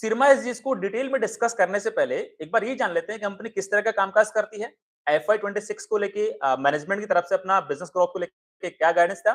सिरमा SGS को detail में discuss करने से पहले एक बार ये जान लेते हैं कि कंपनी किस तरह का कामकाज करती है। एफवाई 26 को लेके मैनेजमेंट की तरफ से अपना बिजनेस ग्रोथ को लेके क्या गाइडेंस था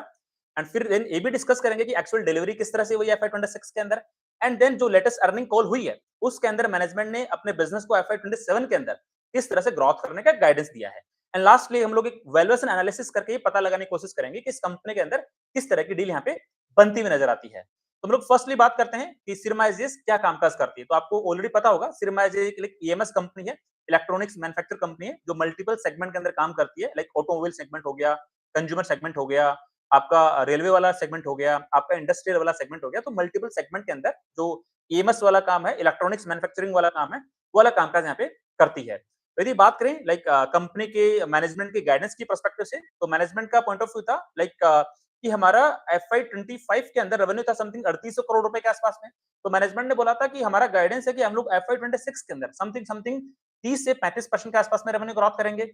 एंड फिर देन ये भी डिस्कस करेंगे कि एक्चुअल डिलीवरी किस तरह से हुई एफवाई 26 के अंदर। एंड देन जो लेटेस्ट अर्निंग कॉल हुई है उसके अंदर मैनेजमेंट ने अपने बिजनेस को एफवाई 27 के अंदर किस तरह से ग्रोथ करने का गाइडेंस दिया है। एंड लास्टली हम लोग एक वैल्यूएशन एनालिसिस करके ये पता लगाने की कोशिश करेंगे कि इस कंपनी के अंदर किस तरह की डील यहाँ पे बनती हुई नजर आती है। तो हम लोग फर्स्टली बात करते हैं कि सिरमा एसजीएस क्या कामकाज करती है। तो आपको ऑलरेडी पता होगा सिरमा एसजीएस एक ईएमएस कंपनी है, इलेक्ट्रॉनिक्स मैन्युफैक्चर कंपनी है जो मल्टीपल सेगमेंट के अंदर काम करती है। लाइक ऑटोमोबाइल सेगमेंट हो गया, कंज्यूमर सेगमेंट हो गया, आपका रेलवे वाला सेगमेंट हो गया, आपका इंडस्ट्रियल वाला सेगमेंट हो गया। तो मल्टीपल सेगमेंट के अंदर जो ईएमएस वाला काम है, इलेक्ट्रॉनिक्स मैन्युफैक्चरिंग वाला काम है, वो वाला कामकाज यहाँ पे करती है। तो यदि बात करें लाइक कंपनी के मैनेजमेंट के गाइडेंस की पर्सपेक्टिव से, तो मैनेजमेंट का पॉइंट ऑफ व्यू था लाइक कि हमारा एफवाई 25 के अंदर रेवेन्यू था समथिंग 3800 करोड़ रुपए के आसपास में। तो मैनेजमेंट ने बोला था कि हमारा गाइडेंस है कि हम लोग एफवाई 26 के अंदर समथिंग समथिंग 30 से 35% के आसपास में रेवेन्यू ग्रोथ करेंगे।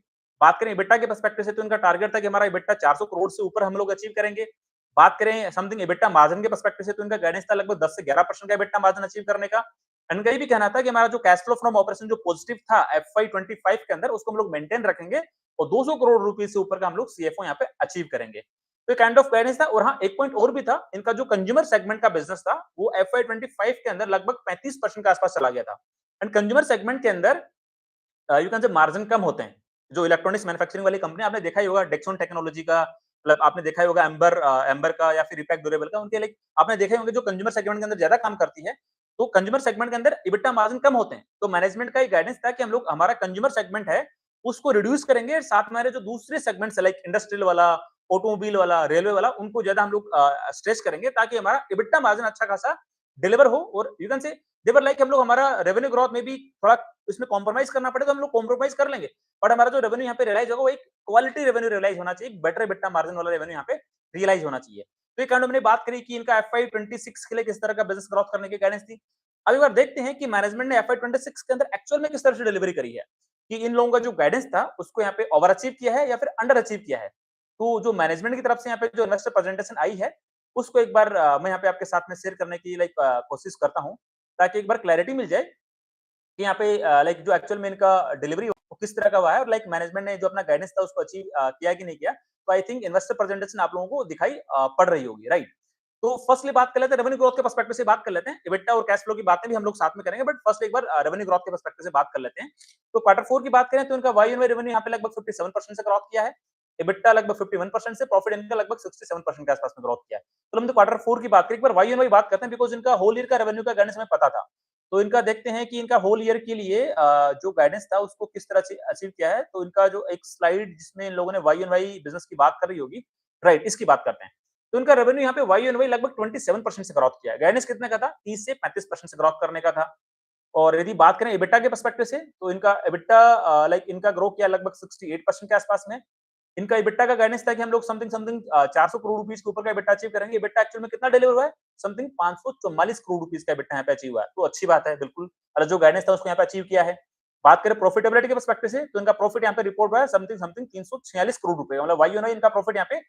बात करें इबिटा के पर्सपेक्टिव से, तो इनका टारगेट था कि हमारा इबिटा 400 करोड़ से ऊपर हम लोग अचीव करेंगे। बात करें समथिंग इबिटा मार्जिन के पर्सपेक्टिव से, तो इनका गाइडेंस था लगभग 10 से 11% का इबिटा मार्जिन अचीव करने का। इनका ये भी कहना था कि हमारा जो कैश फ्लो फ्रॉम ऑपरेशन जो पॉजिटिव था एफवाई 25 के अंदर, उसको हम लोग मेंटेन रखेंगे और 200 करोड़ रुपए से ऊपर का हम लोग सीएफओ यहाँ पे अचीव करेंगे। तो काइंड ऑफ गाइडेंस था। और हाँ, एक पॉइंट और भी था, इनका जो कंज्यूमर सेगमेंट का बिजनेस था वो एफवाई 25 के अंदर लगभग 35% के आसपास चला गया था। एंड कंज्यूमर सेगमेंट के अंदर यू कैन से मार्जिन कम होते हैं। जो इलेक्ट्रॉनिक्स मैन्युफैक्चरिंग वाली कंपनी आपने देखा ही होगा, डेक्सॉन टेक्नोलॉजी का, मतलब आपने देखा ही होगा एम्बर एम्बर का या फिर रिपैक ड्यूरेबल का, उनके लाइक आपने देखा ही होंगे जो कंज्यूमर सेगमेंट के अंदर ज्यादा काम करती है। तो कंज्यूमर सेगमेंट के अंदर इबिटा मार्जिन कम होते हैं। तो मैनेजमेंट का एक गाइडेंस था कि हम लोग हमारा कंज्यूमर सेगमेंट है उसको रिड्यूस करेंगे, साथ में हमारे जो दूसरे सेगमेंट्स है लाइक इंडस्ट्रियल वाला, ऑटोमोबाइल वाला, रेलवे वाला, उनको ज्यादा हम लोग स्ट्रेच करेंगे ताकि हमारा इबिटा मार्जिन अच्छा खासा डिलीवर हो। और यू कैन से देवर लाइक हम लोग हमारा रेवेन्यू ग्रोथ में भी थोड़ा इसमें कॉम्प्रोमाइज करना पड़े तो हम लोग कॉम्प्रोमाइज कर लेंगे। बट हमारा जो रेवेन्यू यहाँ पे रियलाइज होगा वो एक क्वालिटी रेवेन्यू रियलाइज होना चाहिए, बेटर इबिटा मार्जिन वाला रेवेन्यू यहाँ पे रियलाइज होना चाहिए। तो ये काइंड हमने बात करी कि इनका एफआई 26 के लिए किस तरह का बिजनेस ग्रोथ करने की गाइडेंस थी। अब एक बार देखते हैं कि मैनेजमेंट ने एफआई 26 के अंदर एक्चुअल में किस तरह से डिलीवरी करी है, कि इन लोगों का जो गाइडेंस था उसको यहाँ पे ओवर अचीव किया है या फिर अंडर अचीव किया है। तो जो मैनेजमेंट की तरफ से यहाँ पे जो इन्वेस्टर प्रेजेंटेशन आई है उसको एक बार मैं यहाँ पे आपके साथ में शेयर करने की लाइक कोशिश करता हूँ, ताकि एक बार क्लैरिटी मिल जाए कि यहाँ पे लाइक जो एक्चुअल में इनका डिलीवरी वो किस तरह का हुआ है और लाइक मैनेजमेंट ने जो अपना गाइडेंस था उसको अचीव किया कि नहीं किया। तो आई थिंक इन्वेस्टर प्रेजेंटेशन आप लोगों को दिखाई पड़ रही होगी, राइट। तो फर्स्टली बात कर लेते हैं रेवेन्यू ग्रोथ के पर्सपेक्टिव से, बात कर लेते हैं इबिटा और कैश फ्लो की बातें भी हम लोग साथ में करेंगे, बट फर्स्ट एक बार रेवेन्यू ग्रोथ के पर्सपेक्टिव से बात कर लेते हैं। तो क्वार्टर 4 की बात करें तो इनका वाई रेवेन्यू यहाँ पे लगभग 57% से ग्रोथ किया है, इबिटा लगभग 51% से, प्रॉफिट इनका लगभग 67% के आसपास में ग्रोथ किया है। तो हम तो क्वार्टर 4 की बात करें, एक बार वाई बात करते हैं बिकॉज इनका होल ईयर का रेवेन्यू का गाइडेंस हमें पता था। तो इनका देखते हैं कि इनका होल ईयर के लिए जो गाइडेंस था उसको किस तरह से अचीव किया है। तो इनका जो एक स्लाइड जिसमें इन लोगों ने वाई एन वाई बिजनेस की बात कर रही होगी, राइट, इसकी बात करते हैं। तो इनका रेवेन्यू यहाँ पे वाई एन वाई लगभग 27% से ग्रोथ किया है। गाइडेंस कितने का था? 30 से 35% से ग्रोथ करने का था। और यदि बात करें इबिटा के पर्सपेक्टिव से, तो इनका इबिटा लाइक इनका ग्रो किया लगभग 68% के आसपास में। इनका इबिटा का गाइडेंस था कि हम लोग समथिंग समथिंग 400 करोड़ रुपीस के ऊपर का इबिटा अचीव करेंगे। इबिटा एक्चुअल में कितना डिलीवर हुआ है? समथिंग 544 करोड़ रुपीस का इबिटा यहाँ पे अचीव हुआ है। तो अच्छी बात है, बिल्कुल। और जो गाइडेंस था उसको यहाँ पे अचीव किया है। बात करें प्रॉफिटेबिलिटी के पर्सपेक्टिव से, तो इनका प्रॉफिट यहाँ पे रिपोर्ट हुआ है समथिंग समथिंग 346 करोड़ रुपए, मतलब वाई इनका प्रॉफिट यहाँ पे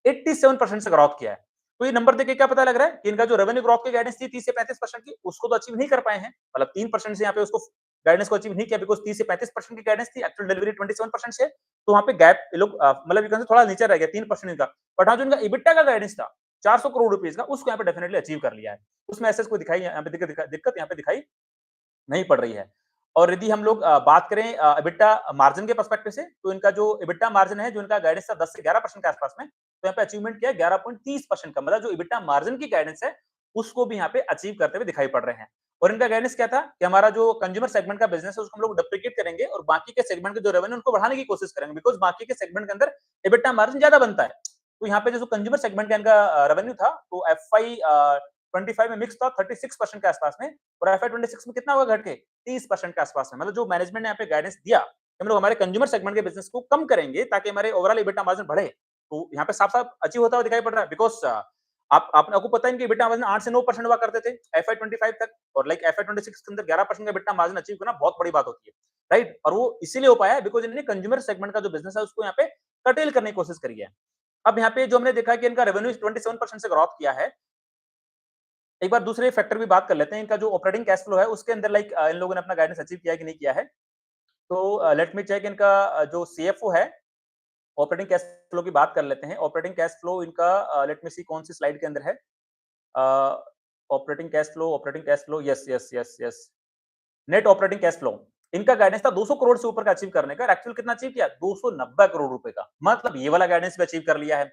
87% से ग्रोथ किया है। तो ये नंबर देख के क्या पता लग रहा है कि इनका जो रेवेन्यू ग्रोथ की गाइडेंस थी 30 से 35% की, उसको तो अचीव नहीं कर पाए हैं। मतलब 3% से यहाँ पे उसको गाइडेंस को अचीव नहीं किया, बिकॉज़ 30 से 35% की गाइडेंस थी, एक्चुअल डिलीवरी 27% से। तो वहाँ पे गैप ये लोग मतलब ये कहते हैं थोड़ा नीचे रह गया 3% इनका। बट हाँ, जो इनका इबिटा का गाइडेंस था 400 करोड़ रुपीस का, उसको यहाँ पे डेफिनिटली अचीव कर लिया है। उसमें ऐसे कोई दिखाई यहाँ पे दिक्कत यहाँ पे दिखाई नहीं पड़ रही है। और यदि हम लोग बात करें एबिटा मार्जिन के पर्सपेक्टिव से, तो इनका जो एबिटा मार्जिन है, जो इनका गाइडेंस था 10 से 11% के आसपास में, तो यहाँ पे अचीवमेंट किया 11.30% का, मतलब जो एबिटा मार्जिन की गाइडेंस है उसको भी यहाँ पे अचीव करते हुए दिखाई पड़ रहे हैं। और इनका गाइडेंस क्या था कि हमारा जो कंज्यूमर सेगमेंट का बिजनेस है उसको हम लोग डेप्रिकेट करेंगे और बाकी के सेगमेंट के जो रेवेन्यू उनको बढ़ाने की कोशिश करेंगे, बिकॉज बाकी के सेगमेंट के अंदर एबिटा मार्जिन ज्यादा बनता है। तो यहाँ पे जो कंज्यूमर सेगमेंट का इनका रेवेन्यू था, तो एफआई 25 में मिक्स था 36% के आसपास में, और एफआई 26 में कितना होगा घट के 30% के आसपास में। मतलब जो मैनेजमेंट ने यहाँ पे गाइडेंस दिया कि हम लोग हमारे कंज्यूमर सेगमेंट के बिजनेस को कम करेंगे ताकि हमारे ओवरऑल एबिटा मार्जिन बढ़े, तो यहाँ पे साफ-साफ अचीव होता हुआ दिखाई पड़ रहा है। बिकॉज़ आप आपको पता है कि एबिटा मार्जिन 8 से 9% हुआ करते थे एफआई 25 तक, और लाइक एफआई 26 के अंदर 11% का एबिटा मार्जिन अचीव करना बहुत बड़ी बात होती है, राइट? और वो इसीलिए हो पाया है बिकॉज़ इन्होंने कंज्यूमर सेगमेंट का जो बिजनेस है उसको यहाँ पे कर्टेल करने की कोशिश करी है। अब यहाँ पे जो हमने देखा कि इनका रेवेन्यू 27% से ग्रोथ किया है, एक बार दूसरे फैक्टर भी बात कर लेते हैं, इनका जो ऑपरेटिंग कैश फ्लो है उसके अंदर इन लोगों ने अपना गाइडेंस अचीव किया है कि नहीं किया है। तो लेट मी चेक इनका जो सीएफओ है, ऑपरेटिंग कैश फ्लो की बात कर लेते हैं। ऑपरेटिंग कैश फ्लो इनका लेट मी सी कौन सी स्लाइड के अंदर है। Operating cash flow yes, yes, yes, yes. Net operating cash flow इनका गाइडेंस था 200 करोड़ से ऊपर का अचीव करने का। एक्चुअल कितना अचीव किया? 290 करोड़ रुपए का। मतलब ये वाला गाइडेंस भी अचीव कर लिया है।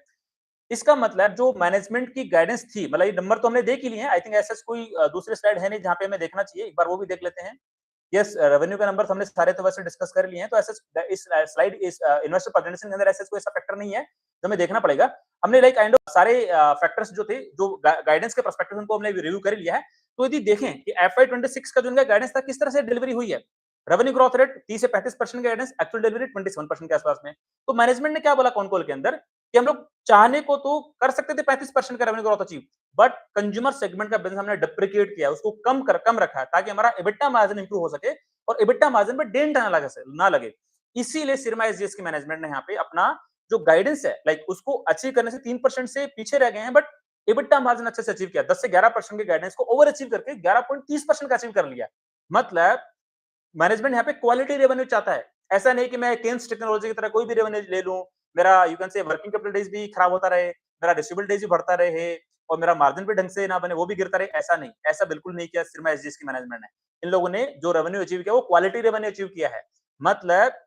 इसका मतलब जो मैनेजमेंट की गाइडेंस थी, मतलब ये नंबर तो हमने देख ही लिए हैं। आई थिंक ऐसा कोई दूसरी स्लाइड है नहीं जहाँ पे हमें देखना चाहिए। एक बार वो भी देख लेते हैं। यस, रेवेन्यू के नंबर्स हमने सारे तो वैसे डिस्कस कर लिए हैं, तो ऐसा इस स्लाइड इस इन्वेस्टर प्रेजेंटेशन के अंदर ऐसा कोई ऐसा फैक्टर नहीं है, जो हमें देखना पड़ेगा। हमने काइंड ऑफ सारे फैक्टर्स जो थे, जो गाइडेंस के पर्सपेक्टिव उनको हमने रिव्यू कर लिया है। तो यदि देखें कि एफवाई 26 का जो इनका गाइडेंस था, किस तरह से डिलीवरी हुई है। रेवेन्यू ग्रोथ रेट 30 से 35% का गाइडेंस, एक्चुअल डिलीवरी 27% के आसपास में। तो मैनेजमेंट ने क्या बोला कॉन कॉल के अंदर कि हम लोग चाहने को तो कर सकते थे 35% का revenue growth achieve, but consumer segment का बिजनेस हमने डिप्रिकेट किया, उसको कम रखा है, ताकि हमारा एबिटा मार्जिन इंप्रूव हो सके और एबिटा मार्जिन पे डेंट ना लगे। इसीलिए सिरमा एसजीएस की मैनेजमेंट ने यहाँ पे अपना जो गाइडेंस है उसको अचीव करने से 3% से पीछे रह गए हैं, बट एबिटा मार्जिन अच्छे से अचीव किया। 10 से 11% के गाइडेंस को ओवर अचीव करके 11.30% का अचीव कर लिया। मतलब मैनेजमेंट यहाँ पे क्वालिटी रेवेन्यू चाहता है। ऐसा नहीं कि मैं केन्स टेक्नोलॉजी की तरह कोई भी रेवेन्यू ले लूं, मेरा यू कैन से वर्किंग कैपिटल डेज भी खराब होता रहे, मेरा रिसीवेबल डेज भी बढ़ता रहे और मेरा मार्जिन भी ढंग से ना बने, वो भी गिरता रहे। ऐसा नहीं, ऐसा बिल्कुल नहीं किया सिरमा एसजीएस की मैनेजमेंट ने। इन लोगों ने जो रेवेन्यू अचीव किया वो क्वालिटी रेवेन्यू अचीव किया है। मतलब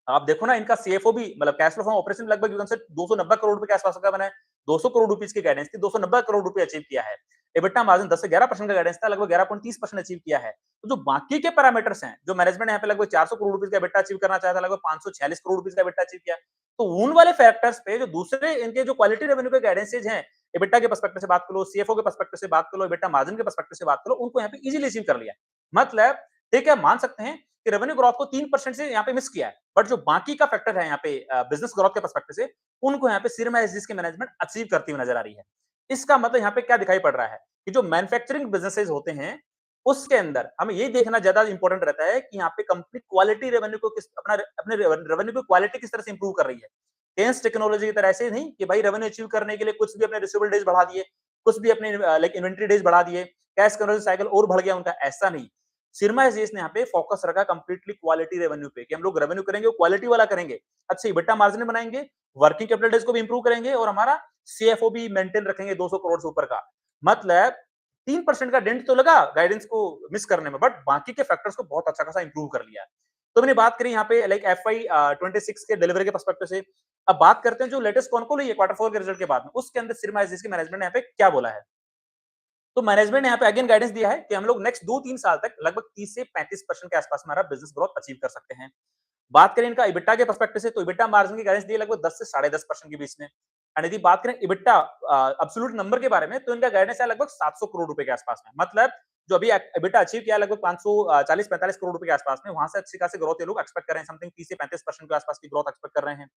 आप देखो ना, इनका सीएफओ भी मतलब कैश फ्लो फ्रॉम ऑपरेशन लगभग 290 करोड़ रुपए के आसपास का बना है। 200 करोड़ रुपीस की गाइडेंस थी, 290 करोड़ रुपए अचीव किया है। एबिटा मार्जिन 10 से 11% का गाइडेंस था, लगभग 11.30% अचीव किया है। तो जो बाकी के पैरामीटर्स हैं, जो मैनेजमेंट ने यहाँ पे लगभग 400 करोड़ रुपीस का एबिटा अचीव करना चाहा था, लगभग 546 करोड़ रुपीस का एबिटा अचीव किया। तो उन वाले फैक्टर्स पे जो दूसरे इनके जो क्वालिटी रेवेन्यू के गाइडेंसेज हैं, एबिटा के पर्सपेक्टिव से बात करो, सीएफओ के पर्सपेक्टिव से बात करो, एबिटा मार्जिन के पर्सपेक्टिव से बात करो, उनको यहाँ पे इजीली अचीव कर लिया। मतलब ठीक है, मान सकते हैं कि रेवेन्यू ग्रोथ को 3% से यहाँ पे मिस किया है, बट जो बाकी का फैक्टर है यहाँ पे बिजनेस ग्रोथ के पर्सपेक्टिव से, उनको यहाँ पे सिरमा एसजीएस की मैनेजमेंट अचीव करती हुई नजर आ रही है। इसका मतलब यहाँ पे क्या दिखाई पड़ रहा है कि जो मैन्युफैक्चरिंग बिजनेसेस होते हैं, उसके अंदर हमें ये देखना ज्यादा इंपॉर्टेंट रहता है कि यहाँ पे कंपनी क्वालिटी रेवेन्यू को अपने रेवेन्यू की क्वालिटी किस तरह से इंप्रूव कर रही है। टेंस टेक्नोलॉजी की तरह ऐसे नहीं कि भाई रेवेन्यू अचीव करने के लिए कुछ भी अपने रिसीवेबल डेज बढ़ा दिए, कुछ भी अपने इन्वेंटरी डेज बढ़ा दिए, कैश कन्वर्जन साइकिल और बढ़ गया उनका, ऐसा नहीं। सिरमा एसजीएस ने यहाँ पे फोकस रखा कंप्लीटली क्वालिटी रेवेन्यू पे कि हम लोग रेवेन्यू करेंगे वो क्वालिटी वाला करेंगे, अच्छे इबिटा मार्जिन बनाएंगे, वर्किंग कैपिटल डेज को भी इंप्रूव करेंगे और हमारा सीएफओ भी मेंटेन रखेंगे 200 करोड़ से ऊपर का। मतलब 3% का डेंट तो लगा गाइडेंस को मिस करने में, बट बाकी के फैक्टर्स को बहुत अच्छा खासा इंप्रूव कर लिया। तो मैंने बात करी यहाँ पे एफआई 26 के डिलीवरी के पर्सपेक्टिव से। अब बात करते हैं जो लेटेस्ट कॉन कॉल हुई है क्वार्टर 4 के रिजल्ट के बाद में, उसके अंदर सिरमा एसजीएस की मैनेजमेंट ने यहाँ पे क्या बोला है। तो मैनेजमेंट ने यहाँ पे अगेन गाइडेंस दिया है कि हम लोग नेक्स्ट 2-3 साल तक लगभग 30 से 35% के आसपास हमारा बिजनेस ग्रोथ अचीव कर सकते हैं। बात करें इनका इबिटा के पर्सपेक्टिव से, तो इबिटा मार्जिन की गाइडेंस दी है लगभग 10 से 10.5% के बीच में। एंड यदि बात करें इबिटा एब्सोल्यूट नंबर के बारे में, तो इनका गाइडेंस है लगभग 700 करोड़ रुपए के आसपास में। मतलब जो अभी इबिटा अचीव किया लगभग 540-45 करोड़ रुपए के आसपास में, वहां से अच्छी खासी ग्रोथ ये लोग एक्सपेक्ट कर रहे हैं, समथिंग 30 से 35% के आसपास की ग्रोथ एक्सपेक्ट कर रहे हैं।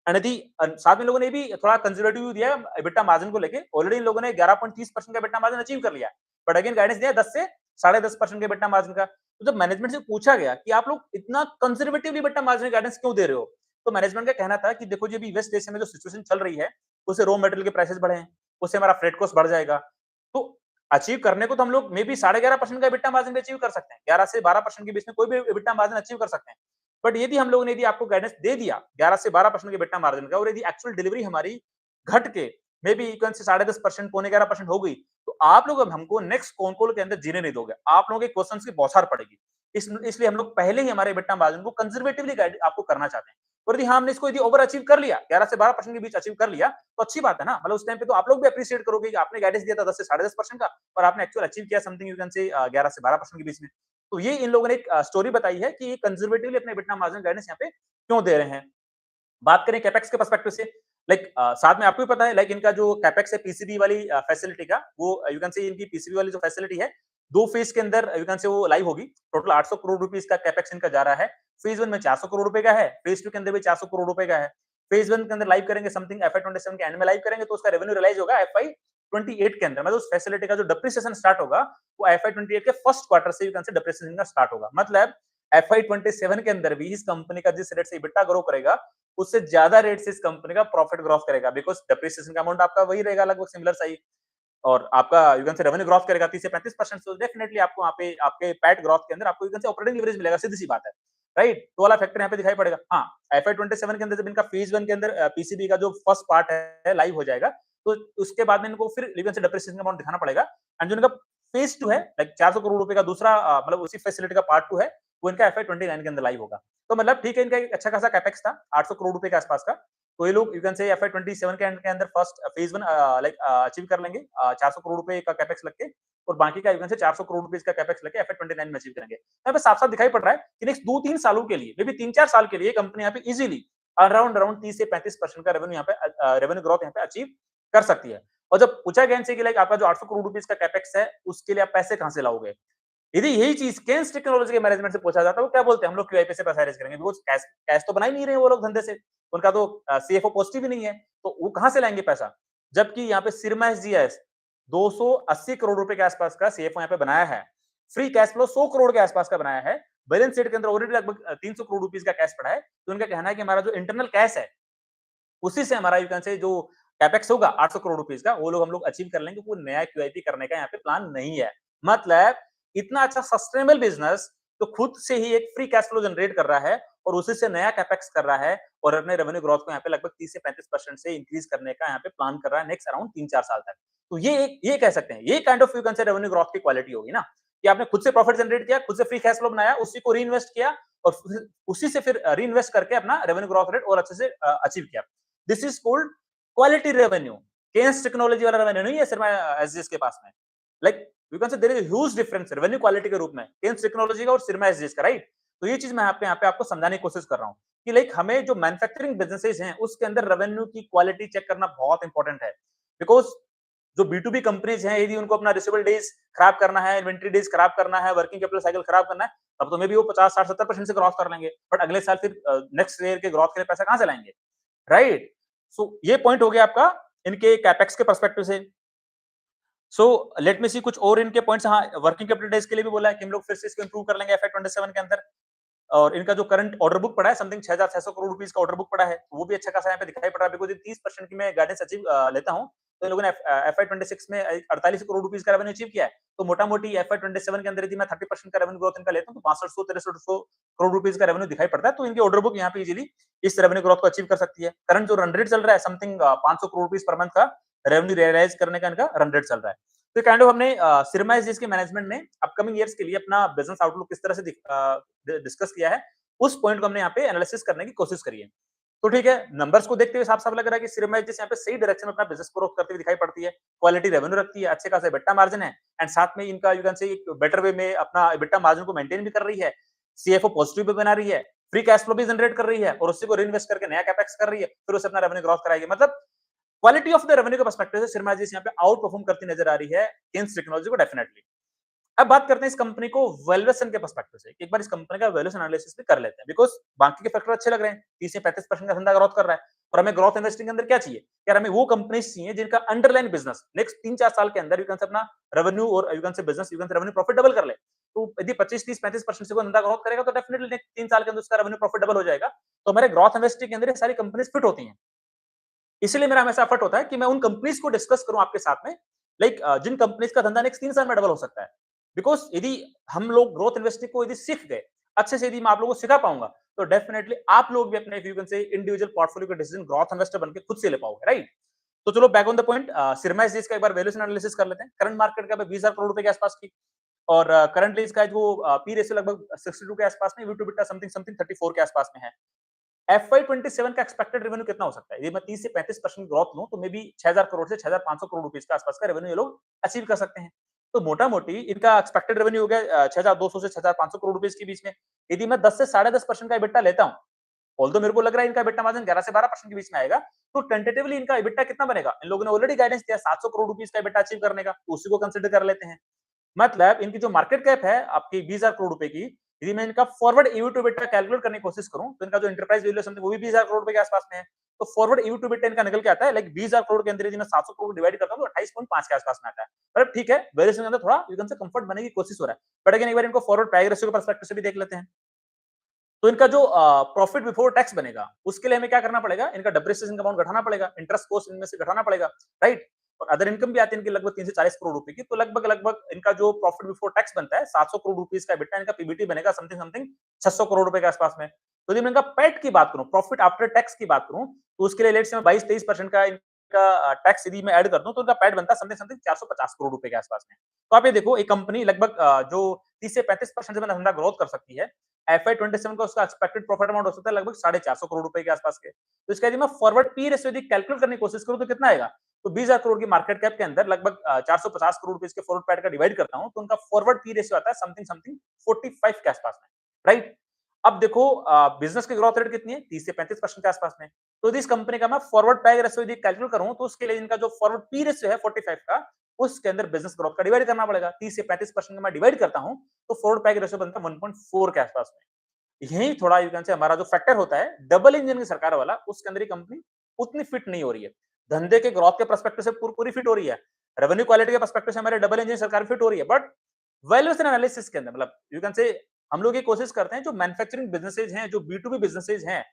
एंड यदि साथ में लोगों ने भी थोड़ा कंजर्वेटिव दिया एबिटा मार्जिन को लेके, ऑलरेडी इन लोगों ने 11.30% का एबिटा मार्जिन अचीव कर लिया, बट अगेन गाइडेंस दिया 10 से 10.5% के एबिटा मार्जिन का। तो जब मैनेजमेंट से पूछा गया कि आप लोग इतना कंजर्वेटिवली एबिटा मार्जिन गाइडेंस क्यों दे रहे हो, तो मैनेजमेंट का कहना था कि देखो जी, अभी वेस्ट एशिया में जो सिचुएशन चल रही है, उससे रॉ मटेरियल के प्राइसेस बढ़े हैं, उससे हमारा फ्रेट कॉस्ट बढ़ जाएगा। तो अचीव करने को तो हम लोग मे बी 11.5% का एबिटा मार्जिन भी अचीव कर सकते हैं, 11 से 12% के बीच में कोई भी एबिटा मार्जिन अचीव कर सकते हैं। बट यदि हम लोगों ने यदि आपको गाइडेंस दे दिया 11 से 12% के एबिटा मार्जिन का, और यदि एक्चुअल डिलीवरी हमारी घट के मे बी 10.5% पौने 11% हो गई, तो आप लोग अब हमको नेक्स्ट कॉन कॉल के अंदर जीने नहीं दोगे, आप लोगों के क्वेश्चंस की बौछार पड़ेगी। इसलिए हम लोग पहले ही हमारे एबिटा मार्जिन को कंजर्वेटिवली गाइड आपको करना चाहते हैं। और यदि हाँ, हमने इसको यदि ओवर अचीव कर लिया, 11 से 12% के बीच अचीव कर लिया, तो अच्छी बात है ना। मतलब उस टाइम पे तो आप लोग भी अप्रिशिएट करोगे कि आपने गाइडेंस दिया था 10 से 10.5% का, और आपने एक्चुअल अचीव किया समथिंग यू कैन से 11 से 12% के बीच में। तो ये इन लोगों ने एक स्टोरी बताई है कि ये कंजर्वेटिवली अपने एबिटा मार्जिन गाइडेंस यहाँ पे क्यों दे रहे हैं। बात करें कैपेक्स के पर्सपेक्टिव से, साथ में आपको भी पता है इनका जो कैपेक्स है पीसीबी वाली फैसिलिटी का, वो यू कैन से इनकी पीसीबी वाली जो फैसिलिटी है, 2 फेज के अंदर यू कैन से वो लाइव होगी। टोटल 800 करोड़ रुपीस का कैपेक्स इनका जा रहा है। फेज 1 में 400 करोड़ रुपए का है, फेज 2 के अंदर भी 400 करोड़ रुपए का है। फेज 1 के अंदर लाइव करेंगे समथिंग एफआई 27 के एंड में लाइव करेंगे, तो उसका रेवेन्यू रियलाइज होगा एफआई 28 के अंदर। मतलब उस फैसिलिटी का जो डेप्रिसिएशन स्टार्ट होगा, वो एफआई 28 के फर्स्ट क्वार्टर से यू कैन से डेप्रिसिएशन का स्टार्ट होगा। मतलब एफआई 27 के अंदर भी इस कंपनी का जिस रेट से EBITDA ग्रो करेगा, उससे ज्यादा रेट से इस कंपनी का प्रॉफिट ग्रोथ करेगा, बिकॉज़ डेप्रिसिएशन का अमाउंट आपका वही रहेगा लगभग सिमिलर सा ही। और आपका यू कैन से रेवेन्यू ग्रोथ करेगा 30 से 35%, तो डेफिनिटली आपको वहाँ पे आपके पैट ग्रोथ के अंदर आपको यू कैन से ऑपरेटिंग लेवरेज मिलेगा, सीधी सी बात है, राइट? तो वाला फैक्टर यहाँ पे दिखाई पड़ेगा। हाँ, एफआई 27 के अंदर जब इनका फेज 1 के अंदर पीसीबी का जो फर्स्ट पार्ट है लाइव हो जाएगा, तो उसके बाद में इनको फिर यू कैन से डेप्रिसिएशन अमाउंट दिखाना पड़ेगा। एंड जो इनका फेज 2 है, लाइक 400 करोड़ रुपए का दूसरा मतलब उसी फैसिलिटी का पार्ट 2 है, वो इनका एफआई 29 के अंदर लाइव होगा। तो मतलब ठीक है, इनका एक अच्छा खासा कैपेक्स था 800 करोड़ रुपए के आसपास का। तो ये लोग यू कैन से एफआई 27 के अंदर फर्स्ट फेज 1 लाइक अचीव कर लेंगे 400 करोड़ रुपए का कैपेक्स लग के, और बाकी का यू कैन से 400 करोड़ रुपए का कैपेक्स लेके एफआई 29 में अचीव करेंगे। यहाँ पे साफ-साफ दिखाई पड़ रहा है कि नेक्स्ट 2-3 सालों के लिए, मे बी 3-4 साल के लिए कंपनी यहाँ पे इजीली अराउंड 30 से 35% का रेवेन्यू यहाँ पे रेवेन्यू ग्रोथ यहाँ पे अचीव कर सकती है। और जब पूछा गया इनसे कि लाइक आपका जो 800 करोड़ रुपए का कैपेक्स है, उसके लिए आप पैसे कहाँ से लाओगे? यदि यही चीज केन्स टेक्नोलॉजी के मैनेजमेंट से पूछा जाता है, वो क्या बोलते हैं, हम लोग क्यूआईपी से पैसा रेज करेंगे, बिकॉज कैश कैश तो बना ही नहीं रहे वो लोग धंधे से, उनका तो सीएफओ पॉजिटिव ही नहीं है, तो वो कहां से लाएंगे पैसा? जबकि यहाँ पे सिरमा एसजीएस 280 करोड़ रुपए के आसपास का सीएफओ यहाँ पे बनाया है, फ्री कैश फ्लो 100 करोड़ के आसपास का बनाया है, बैलेंस शीट के अंदर ऑलरेडी लगभग 300 करोड़ रुपीज का कैश पड़ा है। तो उनका कहना है कि हमारा जो इंटरनल कैश है, उसी से हमारा यू कैन से जो कैपेक्स होगा 800 करोड़ रुपीस का, वो लोग हम लोग अचीव कर लेंगे। कोई नया क्यूआईपी करने का यहाँ पे प्लान नहीं है। मतलब इतना अच्छा सस्टेनेबल बिजनेस तो खुद से ही एक फ्री कैश फ्लो जनरेट कर रहा है और उसी से नया कैपेक्स कर रहा है और अपने रेवेन्यू ग्रोथ को यहाँ पे लगभग 30 से 35% से इंक्रीज करने का यहाँ पे प्लान कर रहा है नेक्स्ट अराउंड 3-4 साल तक। तो ये कह सकते हैं, ये काइंड ऑफ यू कैन से रेवेन्यू ग्रोथ की क्वालिटी होगी ना, कि आपने खुद से प्रॉफिट जनरेट किया, खुद से फ्री कैश फ्लो बनाया, उसी को रीइन्वेस्ट किया और उसी से फिर रीइन्वेस्ट करके अपना रेवेन्यू ग्रोथ रेट और अच्छे से अचीव किया। This is called quality revenue. Kaynes technology वाला रेवेन्यू नहीं है सिर्मा एसजीएस के पास में। Like you can say there is huge difference revenue quality के रूप में केन्स टेक्नोलॉजी का और सिर्मा एसजीएस का, राइट? तो ये चीज मैं यहाँ पे आपको समझाने की कोशिश कर रहा हूँ कि लाइक हमें जो मैन्युफैक्चरिंग बिजनेसेस हैं उसके अंदर रेवेन्यू की क्वालिटी चेक करना बहुत इंपॉर्टेंट है। बिकॉज जो बी2बी कंपनीज हैं, यदि उनको अपना रिसीवेबल डेज खराब करना है, इन्वेंटरी डेज खराब करना है, वर्किंग कैपिटल साइकिल खराब करना है, तब तो मे बी वो 50, 60, 70% से ग्रोथ कर लेंगे, बट अगले साल फिर नेक्स्ट ईयर के ग्रोथ के लिए पैसा कहां से लाएंगे, राइट? सो ये पॉइंट हो गया आपका इनके कैपेक्स के पर्सपेक्टिव से। सो लेट मी सी कुछ और इनके पॉइंट्स। हाँ, वर्किंग कैपिटल डेज के लिए भी बोला है कि हम लोग फिर से इसको इंप्रूव कर लेंगे एफआई 27 के अंदर। और इनका जो करंट ऑर्डर बुक पड़ा है समथिंग 6600 करोड़ रुपीस का ऑर्डर बुक पड़ा है, वो भी अच्छा खासा यहाँ पे दिखाई पड़ रहा है। बिकॉज 30% की मैं गाइडेंस अचीव लेता हूँ, तो इन लोगों ने एफआई 26 में 48 करोड़ रुपीस का रेवेन्यू अचीव किया है। तो मोटा मोटी एफआई 27 के अंदर यदि मैं 30% का रेवेन्यू ग्रोथ इनका लेता हूँ, तो 6500-6300 करोड़ रुपीस का रेवेन्यू दिखाई पड़ता है। तो इनकी ऑर्डर बुक यहाँ पे इजीली इस रेवेन्यू ग्रोथ को अचीव कर सकती है। करंट जो रन रेट चल रहा है something 500 crore rupees per month का रेवेन्यू रियलाइज करने का इनका रन रेट चल रहा है। तो काइंड ऑफ हमने सिरमा एसजीएस के मैनेजमेंट ने अपकमिंग ईयर्स के लिए अपना बिजनेस आउटलुक किस तरह से डिस्कस किया है, उस पॉइंट को हमने यहाँ पे एनालिसिस करने की कोशिश करी है। तो ठीक है, नंबर्स को देखते हुए साफ-साफ लग रहा है कि सिरमा एसजीएस यहाँ पे सही डायरेक्शन में अपना बिजनेस ग्रोथ करते हुए दिखाई पड़ती है। क्वालिटी रेवेन्यू रखती है, अच्छे खासे एबिटा मार्जिन है एंड साथ में इनका यू कैन से एक बेटर वे में अपना एबिटा मार्जिन को मेंटेन भी कर रही है, सीएफओ पॉजिटिव भी बना रही है, फ्री कैश फ्लो भी जनरेट कर रही है और उसी को रीइन्वेस्ट करके नया कैपेक्स कर रही है, फिर उसे अपना रेवेन्यू ग्रोथ कराएगी। मतलब क्वालिटी ऑफ द रेवेन्यू के पर्सपेक्टिव से सिरमा एसजीएस यहाँ पे आउट परफॉर्म करती नजर आ रही है केन्स टेक्नोलॉजी को डेफिनेटली। अब बात करते हैं इस कंपनी को वैल्यूएशन के पर्सपेक्टिव से। एक बार इस कंपनी का वैल्यूएशन एनालिसिस भी कर लेते हैं, बिकॉज़ बाकी के फैक्टर अच्छे लग रहे हैं। 30 से 35% का धंधा ग्रोथ कर रहा है और हमें ग्रोथ इन्वेस्टिंग के अंदर क्या चाहिए? यार हमें वो कंपनीज चाहिए जिनका अंडरलाइन बिजनेस नेक्स्ट 3-4 साल के अंदर यू कैन से अपना रेवेन्यू और यू कैन से बिजनेस यू कैन से रेवेन्यू प्रॉफिट डबल कर ले। तो यदि 25, 30, 35% से कोई धंधा ग्रोथ करेगा तो डेफिनिटली नेक्स्ट 3 साल के अंदर उसका रेवेन्यू प्रॉफिट डबल हो जाएगा। तो हमारे ग्रोथ इन्वेस्टिंग के अंदर ये सारी कंपनीज फिट होती हैं। इसलिए मेरा हमेशा एफर्ट होता है कि मैं उन कंपनीज को डिस्कस करूं आपके साथ में, लाइक जिन कंपनीज का धंधा नेक्स्ट 3 साल में डबल हो सकता है। बिकॉज यदि हम लोग ग्रोथ इन्वेस्टिंग को यदि सीख गए अच्छे से, यदि मैं आप लोगों को सिखा पाऊंगा, तो डेफिनेटली आप लोग भी अपने से इंडिविजुअल पोर्टफोलियो का डिसीजन ग्रोथ इन्वेस्टर बनकर खुद से ले पाओगे, राइट? तो चलो back on the point, Syrma SGS का एक बार वैल्यूएशन एनालिसिस कर लेते हैं। करंट मार्केट का 20,000 करोड़ रुपए के आसपास की और करंटली इसका जो पी रेशियो लगभग 62 के आसपास में, EV to EBITDA something something 34 के आसपास में है। एफवाई 27 का एक्सपेक्टेड रेवेन्यू कितना हो सकता है? यदि मैं 30 से 35% ग्रोथ लूं तो मे बी 6000 करोड़ से 6500 करोड़ रुपीस के आसपास का रेवेन्यू ये लोग अचीव कर सकते हैं। तो मोटा मोटी इनका एक्सपेक्टेड रेवेन्यू हो गया 6200 से 6500 करोड़ रुपीस के बीच में। यदि मैं 10 से 10.5% का इबिटा लेता हूं, ऑल्दो मेरे को लग रहा है इनका इबिटा मार्जिन 11 से 12% के बीच में आएगा, तो टेंटेटिवली इनका इबिटा कितना बनेगा? इन लोगों ने ऑलरेडी गाइडेंस दिया 700 करोड़ रुपीस का इबिटा अचीव करने का, तो उसी को कंसीडर कर लेते हैं। मतलब इनकी जो मार्केट कैप है आपकी 20,000 करोड़ रुपए की, यदि मैं इनका forward EV to EBITDA calculate करने की कोशिश करूं, तो इनका जो एंटरप्राइज वैल्यू समथिंग वो भी 20,000 करोड़ रुपए के आसपास में है। तो फॉरवर्ड ईवी टू बिटा इनका निकल के आता है लाइक 20,000 करोड़ के अंदर यदि मैं 700 करोड़ डिवाइड करता हूं तो 28.5 के आसपास में आता है। मतलब ठीक है, वैल्यूएशन के अंदर थोड़ा यू कैन से कंफर्ट बनने की कोशिश हो रहा है। बट अगेन एक बार इनको फॉरवर्ड प्राइस रेशियो के पर्सपेक्टिव से भी देख लेते हैं। तो इनका जो प्रॉफिट बिफोर टैक्स बनेगा, उसके लिए हमें क्या करना पड़ेगा? इनका डेप्रिसिएशन का अमाउंट घटाना पड़ेगा, इंटरेस्ट कॉस्ट इनमें से घटाना पड़ेगा, राइट? और अदर इनकम भी आती है इनकी लगभग 3 से 40 करोड़ रुपए की, तो लगभग इनका जो प्रॉफिट बिफोर टैक्स बनता है 700 करोड़ रुपीस का एबिटा, इनका पीबीटी बनेगा समथिंग समथिंग 600 करोड़ रुपए के आसपास में। तो जब मैं इनका पैट की बात करूं, प्रॉफिट आफ्टर टैक्स की बात करूं, तो उसके लिए लेट्स से मैं 22-23% का इनका टैक्स यदि मैं ऐड कर दूं तो इनका पैट बनता है समथिंग समथिंग 450 करोड़ रुपए के आसपास में। तो आप ये देखो एक कंपनी लगभग जो 30 से 35% से धंधा ग्रोथ कर सकती है, एफआई 27 का उसका एक्सपेक्टेड प्रॉफिट अमाउंट हो सकता है लगभग 450 करोड़ रुपए के आसपास के। तो इसका यदि मैं फॉरवर्ड पी रेशियो यदि कैलकुलेट करने की कोशिश करूं तो कितना आएगा? तो 20,000 करोड़ की मार्केट कैप के अंदर लगभग 450 करोड़ रुपए के फॉरवर्ड पैट का डिवाइड करता हूं तो उनका फॉरवर्ड पी रेशियो आता है समथिंग समथिंग 45 के आसपास में, राइट? अब देखो बिजनेस की ग्रोथ रेट कितनी है? 30 से 35% के आसपास में। तो इस कंपनी का मैं फॉरवर्ड पी रेशियो यदि कैलकुलेट करूं तो उसके लिए इनका जो फॉरवर्ड पी रेशियो है 45 का, उसके अंदर बिजनेस ग्रोथ का डिवाइड करना पड़ेगा। 30 से 35% का मैं डिवाइड करता हूं तो फॉरवर्ड पी रेशियो बनता है 1.4 के आसपास में। यही थोड़ा यू कैन से हमारा जो फैक्टर होता है डबल इंजन की सरकार वाला, उसके अंदर ही कंपनी उतनी फिट नहीं हो रही है। धंधे के ग्रोथ के पर्सपेक्टिव से पूरी फिट हो रही है, रेवेन्यू क्वालिटी के पर्सपेक्टिव से हमारे डबल इंजन सरकार फिट हो रही है, बट वैल्यूएशन एनालिसिस के अंदर मतलब यू कैन से हम लोग ये कोशिश करते हैं जो मैन्युफैक्चरिंग बिजनेसेस हैं, जो बी टू बी बिजनेसेस हैं,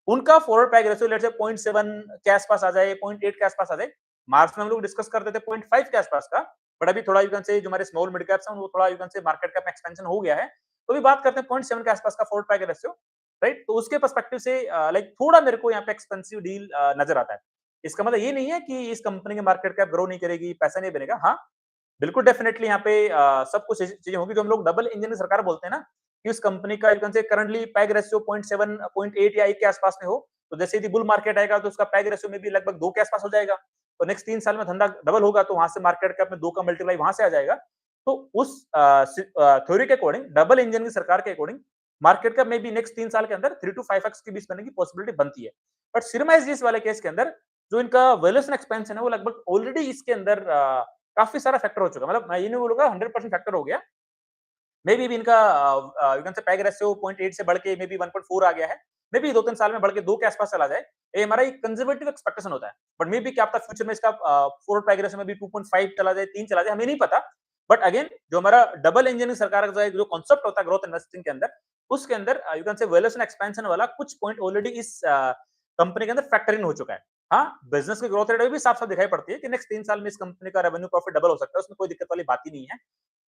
उनका forward pack ratio let's say 0.7 के आसपास आ जाए, 0.8 के आसपास आ जाए। मार्च में हम लोग डिस्कस करते थे 0.5 के आसपास का, बट अभी थोड़ा यू कैन से जो हमारे स्मॉल मिड कैप्स हैं वो थोड़ा यू कैन से मार्केट कैप में एक्सपेंशन हो गया है, तो अभी बात करते हैं 0.7 के आसपास का फॉरवर्ड पैक रेशियो, राइट? तो उसके पर्सपेक्टिव से लाइक थोड़ा मेरे को यहाँ पे एक्सपेंसिव डील नजर आता है। इसका मतलब ये नहीं है कि इस कंपनी की मार्केट कैप ग्रो नहीं करेगी, पैसा नहीं बनेगा। हाँ, बिल्कुल डेफिनेटली यहाँ पे सब कुछ चीजें होंगी जो हम लोग डबल इंजन की सरकार बोलते हैं ना, कि उस कंपनी का यू कैन से करंटली पैग रेशियो 0.7 0.8 या 1 के आसपास में हो, तो जैसे यदि बुल मार्केट आएगा तो उसका पैग रेशियो में भी लगभग 2 के आसपास हो जाएगा। तो नेक्स्ट 3 साल में धंधा डबल होगा तो वहां से मार्केट कैप में 2 का मल्टीप्लाई वहां से आ जाएगा। तो उस थ्योरी के अकॉर्डिंग डबल इंजन की सरकार के अकॉर्डिंग मार्केट कैप में भी नेक्स्ट 3 साल के अंदर 3 टू 5x के बीच बनने की पॉसिबिलिटी बनती है। बट सिरमा एसजीएस वाले केस के अंदर जो इनका वैल्यूएशन एक्सपेंशन है वो लगभग ऑलरेडी इसके अंदर काफी सारा फैक्टर हो चुका है। मतलब मैं ये नहीं बोलूंगा 100% फैक्टर हो गया, मे बी इनका यू कैन से पैग रेशियो 0.8 से बढ़ के मे बी 1.4 आ गया है, मे बी 2-3 साल में बढ़ के 2 के आसपास चला जाए, ये हमारा एक कंजर्वेटिव एक्सपेक्टेशन होता है। बट मे बी क्या पता फ्यूचर में इसका फॉरवर्ड पैग रेशियो में भी 2.5 चला जाए, 3 चला जाए, हमें नहीं पता। बट अगेन जो हमारा डबल इंजन की सरकार का जो कॉन्सेप्ट होता है ग्रोथ इन्वेस्टिंग के अंदर, उसके अंदर यू कैन से वैल्यूएशन एक्सपेंशन वाला कुछ पॉइंट ऑलरेडी इस कंपनी के अंदर फैक्टर इन हो चुका है। हाँ, बिजनेस की ग्रोथ रेट अभी भी साफ-साफ दिखाई पड़ती है कि नेक्स्ट 3 साल में इस कंपनी का रेवेन्यू प्रॉफिट डबल हो सकता है, उसमें कोई दिक्कत वाली बात ही नहीं है।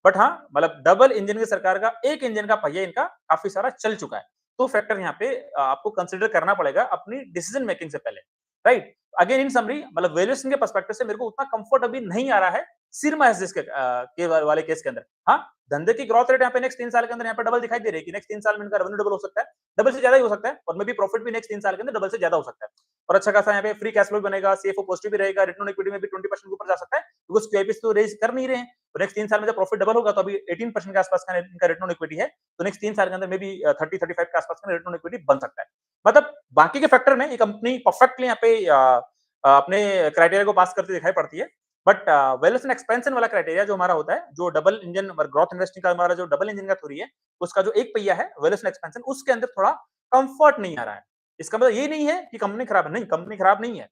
बट हाँ, मतलब डबल इंजन की सरकार का एक इंजन का पहिया इनका काफी सारा चल चुका है। तो फैक्टर यहाँ पे आपको कंसीडर करना पड़ेगा अपनी डिसीजन मेकिंग से पहले, राइट? अगेन इन समरी मतलब वैल्यूएशन के पर्सपेक्टिव से मेरे को उतना कंफर्ट अभी नहीं आ रहा है सिरमा एसजेएस के वाले केस के अंदर। हाँ, धंधे की ग्रोथ रेट यहाँ पे नेक्स्ट 3 साल के अंदर यहाँ पे डबल दिखाई दे रही है कि नेक्स्ट 3 साल में इनका रेवेन्यू डबल हो सकता है, डबल से ज्यादा ही हो सकता है और मे बी प्रॉफिट भी नेक्स्ट 3 साल के अंदर डबल से ज्यादा हो सकता है। और अच्छा खासा यहाँ पे फ्री कैश फ्लो बनेगा, सीएफओ पॉजिटिव भी रहेगा, रिटर्न ऑन इक्विटी में भी 20% के ऊपर जा सकता है, बिकॉज़ क्यूआईपी तो रेज़ कर नहीं रहे हैं। तो नेक्स्ट 3 साल में जब प्रॉफिट डबल होगा तो अभी 18% के आसपास का इनका रिटर्न ऑन इक्विटी है, तो नेक्स्ट 3 साल के अंदर मे बी 30-35 के आसपास का रिटर्न ऑन इक्विटी बन सकता है। मतलब बाकी के फैक्टर में ये कंपनी परफेक्टली यहाँ पे अपने क्राइटेरिया को पास करती दिखाई पड़ती है। बट वैल्यूएशन एक्सपेंशन वाला क्राइटेरिया जो हमारा होता है, जो डबल इंजन और ग्रोथ इन्वेस्टिंग का हमारा जो डबल इंजन का थ्योरी है, उसका जो एक पहिया है वैल्यूएशन एक्सपेंशन, उसके अंदर थोड़ा कंफर्ट नहीं आ रहा है। इसका मतलब ये नहीं है कि कंपनी खराब है, नहीं कंपनी खराब नहीं है।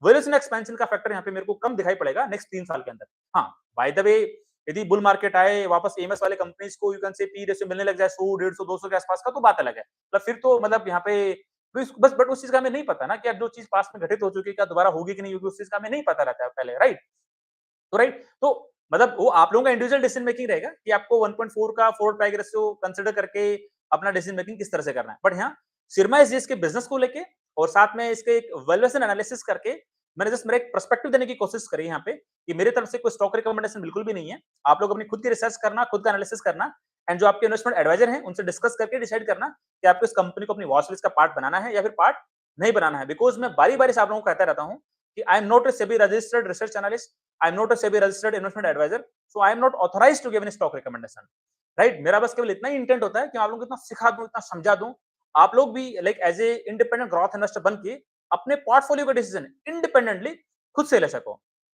वैल्यूएशन एक्सपेंशन का फैक्टर यहाँ पे मेरे को कम दिखाई पड़ेगा नेक्स्ट 3 साल के अंदर। हाँ, बाय द वे यदि बुल मार्केट आए, वापस एमएस वाले कंपनीज को यू कैन से पी रेशियो मिलने लग जाए 100, 150, 200 के आसपास का तो बात अलग है। मतलब फिर तो मतलब यहाँ पे बस बट उस चीज का हमें नहीं पता ना कि यार जो चीज पास्ट में घटित हो चुकी है, क्या दोबारा होगी कि नहीं होगी, उस चीज का हमें नहीं पता रहता है पहले, राइट? तो राइट, तो मतलब वो आप लोगों का इंडिविजुअल डिसीजन मेकिंग रहेगा कि आपको 1.4 का फॉरवर्ड प्राइस रेशियो कंसीडर करके अपना डिसीजन मेकिंग किस तरह से करना है। बट यहाँ सिरमा एसजीएस के बिजनेस को लेके और साथ में इसके एक वैल्यूएशन एनालिसिस करके मैंने जस्ट मेरा एक पर्सपेक्टिव देने की कोशिश करी यहाँ पे कि मेरी तरफ से कोई स्टॉक रिकमेंडेशन बिल्कुल भी नहीं है। आप लोग अपनी खुद की रिसर्च करना, खुद का एनालिसिस करना एंड जो आपके इन्वेस्टमेंट एडवाइजर हैं उनसे डिस्कस करके डिसाइड करना कि आपको इस कंपनी को अपनी वॉच लिस्ट का पार्ट बनाना है या फिर पार्ट नहीं बनाना है। बिकॉज मैं बारी-बारी से आप लोगों को कहता रहता हूँ कि I am not a SEBI registered research analyst, I am not a SEBI registered investment adviser, so I am not authorised to give any stock recommendation, right? मेरा बस केवल इतना ही इंटेंट होता है कि आप लोगों को इतना सिखा दूं, इतना समझा दूं, आप लोग भी like as a independent growth investor बन के अपने पोर्टफोलियो का डिसीजन इंडिपेंडेंटली खुद से ले सको।